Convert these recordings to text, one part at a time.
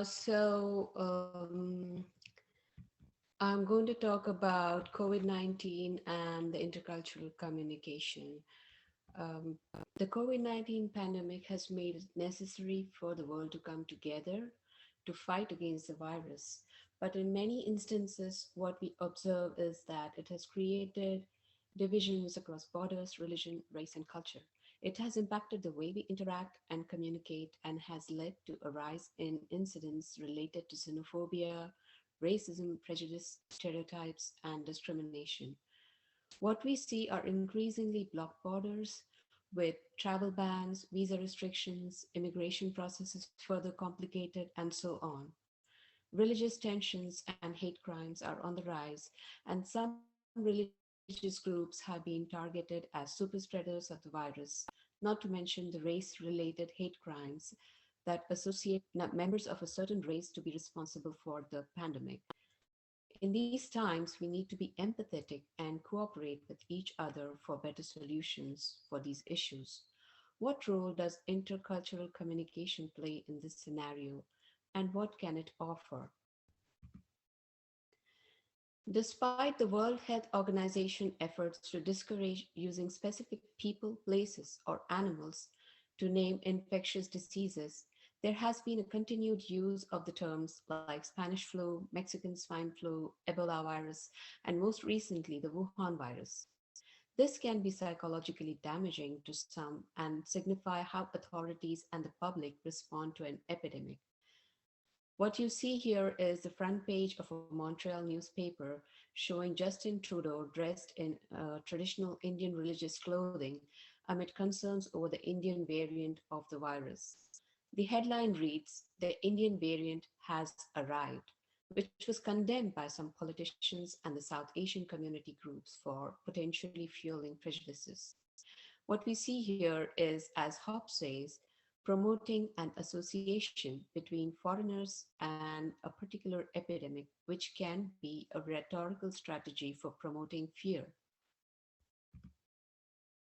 So I'm going to talk about COVID-19 and the intercultural communication. Um, the COVID-19 pandemic has made it necessary for the world to come together to fight against the virus. But in many instances, what we observe is that it has created divisions across borders, religion, race, and culture. It has impacted the way we interact and communicate and has led to a rise in incidents related to xenophobia, racism, prejudice, stereotypes, and discrimination. What we see are increasingly blocked borders with travel bans, visa restrictions, immigration processes further complicated, and so on. Religious tensions and hate crimes are on the rise, and some religious groups have been targeted as super spreaders of the virus, not to mention the race related hate crimes that associate members of a certain race to be responsible for the pandemic. In these times, we need to be empathetic and cooperate with each other for better solutions for these issues. What role does intercultural communication play in this scenario, and what can it offer? Despite the World Health Organization efforts to discourage using specific people, places, or animals to name infectious diseases, there has been a continued use of the terms like Spanish flu, Mexican swine flu, Ebola virus, and most recently, the Wuhan virus. This can be psychologically damaging to some and signify how authorities and the public respond to an epidemic. What you see here is the front page of a Montreal newspaper showing Justin Trudeau dressed in traditional Indian religious clothing amid concerns over the Indian variant of the virus. The headline reads, "The Indian variant has arrived," which was condemned by some politicians and the South Asian community groups for potentially fueling prejudices. What we see here is, as Hobbes says, promoting an association between foreigners and a particular epidemic, which can be a rhetorical strategy for promoting fear.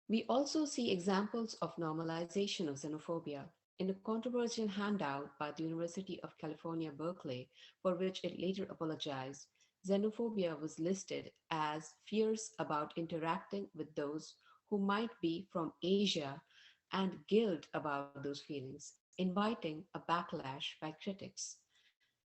We also see examples of normalization of xenophobia. In a controversial handout by the University of California, Berkeley, for which it later apologized, xenophobia was listed as fears about interacting with those who might be from Asia and guilt about those feelings, inviting a backlash by critics.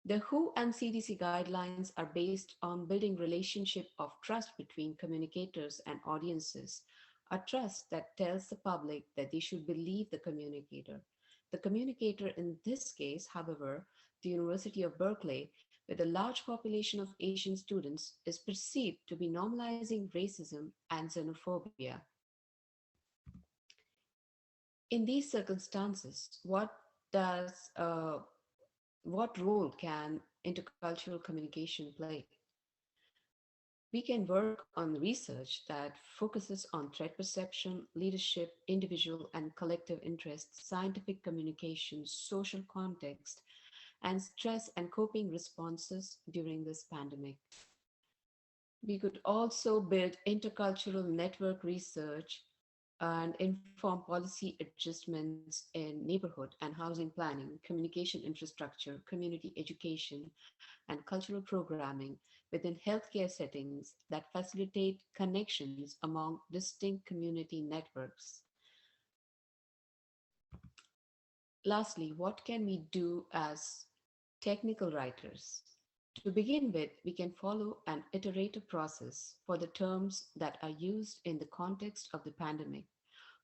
The WHO and CDC guidelines are based on building relationship of trust between communicators and audiences, a trust that tells the public that they should believe the communicator. The communicator in this case, however, the University of Berkeley, with a large population of Asian students, is perceived to be normalizing racism and xenophobia. In these circumstances, does what role can intercultural communication play? We can work on research that focuses on threat perception, leadership, individual and collective interests, scientific communication, social context, and stress and coping responses during this pandemic. We could also build intercultural network research and inform policy adjustments in neighborhood and housing planning, communication infrastructure, community education, and cultural programming within healthcare settings that facilitate connections among distinct community networks. Lastly, what can we do as technical writers? To begin with, we can follow an iterative process for the terms that are used in the context of the pandemic.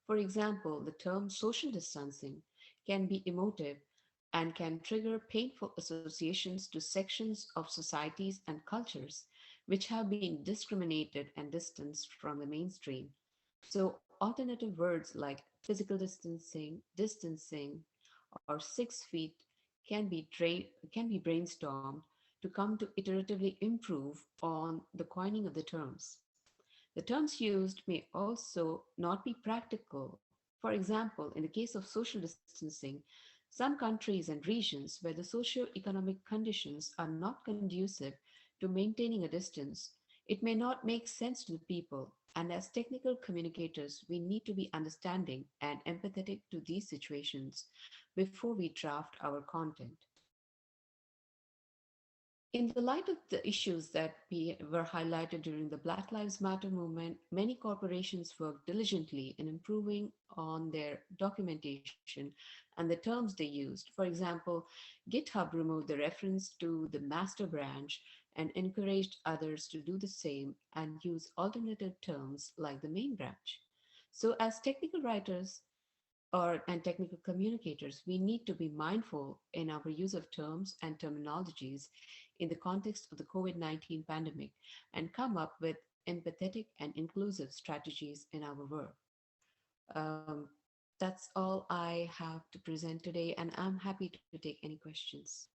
For example, the term social distancing can be emotive and can trigger painful associations to sections of societies and cultures which have been discriminated and distanced from the mainstream. So, alternative words like physical distancing, or 6 feet can be brainstormed to come to iteratively improve on the coining of the terms. The terms used may also not be practical. For example, in the case of social distancing, some countries and regions where the socio-economic conditions are not conducive to maintaining a distance, it may not make sense to the people. And as technical communicators, we need to be understanding and empathetic to these situations before we draft our content. In the light of the issues that were highlighted during the Black Lives Matter movement, many corporations worked diligently in improving on their documentation and the terms they used. For example, GitHub removed the reference to the master branch and encouraged others to do the same and use alternative terms like the main branch. So, as technical writers, and technical communicators, we need to be mindful in our use of terms and terminologies in the context of the COVID 19 pandemic and come up with empathetic and inclusive strategies in our work. Um, that's all I have to present today, and I'm happy to take any questions.